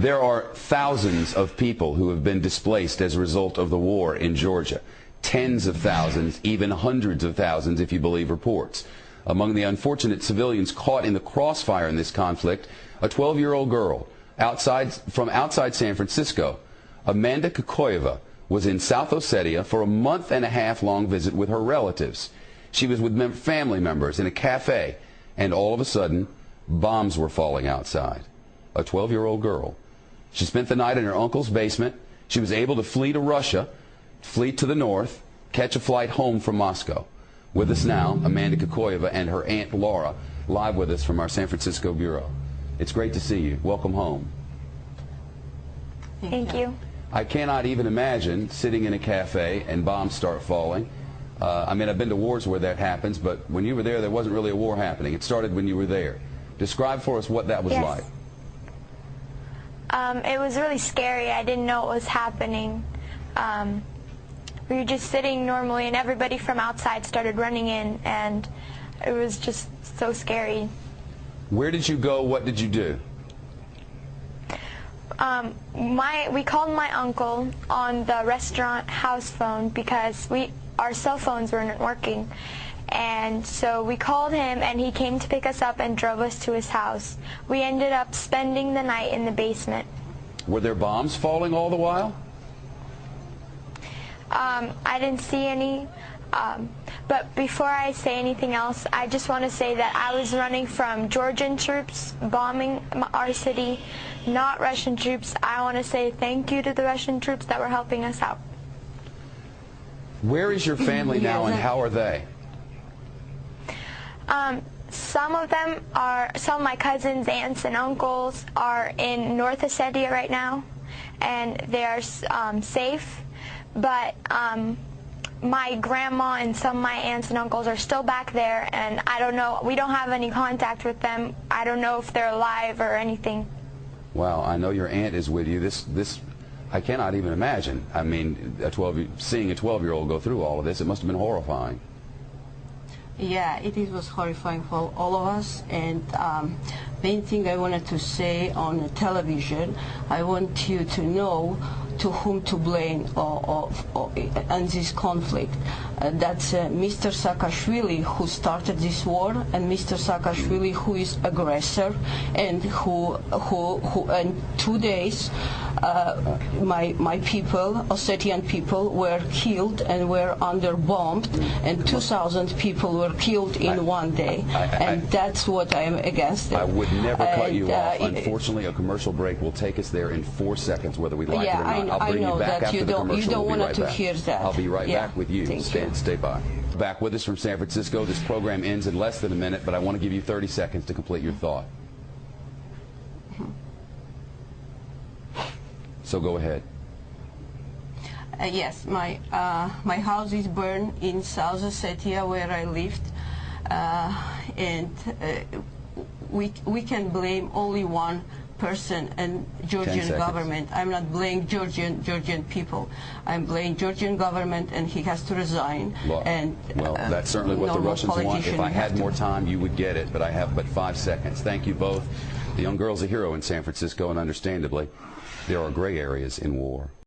There are thousands of people who have been displaced as a result of the war in Georgia. Tens of thousands, even hundreds of thousands if you believe reports. Among the unfortunate civilians caught in the crossfire in this conflict, a 12-year-old girl from outside San Francisco. Amanda Kokoyeva was in South Ossetia for a month-and-a-half-long visit with her relatives. She was with family members in a cafe, and all of a sudden, bombs were falling outside. A 12-year-old girl. She spent the night in her uncle's basement. She was able to flee to Russia, flee to the north, catch a flight home from Moscow. With us now, Amanda Kokoyeva and her aunt Laura, live with us from our San Francisco bureau. It's great to see you. Welcome home. Thank you. I cannot even imagine sitting in a cafe and bombs start falling. I mean, I've been to wars where that happens, but when you were there wasn't really a war happening. It started when you were there. Describe for us what that was like. It was really scary. I didn't know what was happening. We were just sitting normally, and everybody from outside started running in, and it was just so scary. Where did you go? What did you do? We called my uncle on the restaurant house phone because our cell phones weren't working. And so we called him, and he came to pick us up and drove us to his house. We ended up spending the night in the basement. Were there bombs falling all the while? I didn't see any. But before I say anything else, I just want to say that I was running from Georgian troops bombing our city, not Russian troops. I want to say thank you to the Russian troops that were helping us out. Where is your family now, and how are they? Some of my cousins, aunts, and uncles are in North Ossetia right now, and they are safe. But my grandma and some of my aunts and uncles are still back there, and I don't know. We don't have any contact with them. I don't know if they're alive or anything. Wow, I know your aunt is with you. This I cannot even imagine. I mean, seeing a 12-year-old go through all of this, it must have been horrifying. Yeah, it was horrifying for all of us, and main thing I wanted to say on television, I want you to know to whom to blame on this conflict. That's Mr. Saakashvili, who started this war, and Mr. Saakashvili, who is aggressor, and who in 2 days my people, Ossetian people, were killed and were bombed, and 2,000 people were killed in 1 day, and that's what I am against. I would never cut you off. Unfortunately, a commercial break will take us there in 4 seconds, whether we like it or not. I'll bring you back after the commercial. You don't want to hear that. I'll be right back with you. Thank you. Stay by. Back with us from San Francisco. This program ends in less than a minute, but I want to give you 30 seconds to complete your thought. So go ahead. Yes, my house is burned in South Ossetia, where I lived, and we can blame only one person, and Georgian government. I'm not blaming Georgian people. I'm blaming Georgian government, and he has to resign. Well, that's certainly what the Russians want. If I had more time, you would get it, but I have but 5 seconds. Thank you both. The young girl's a hero in San Francisco, and understandably, there are gray areas in war.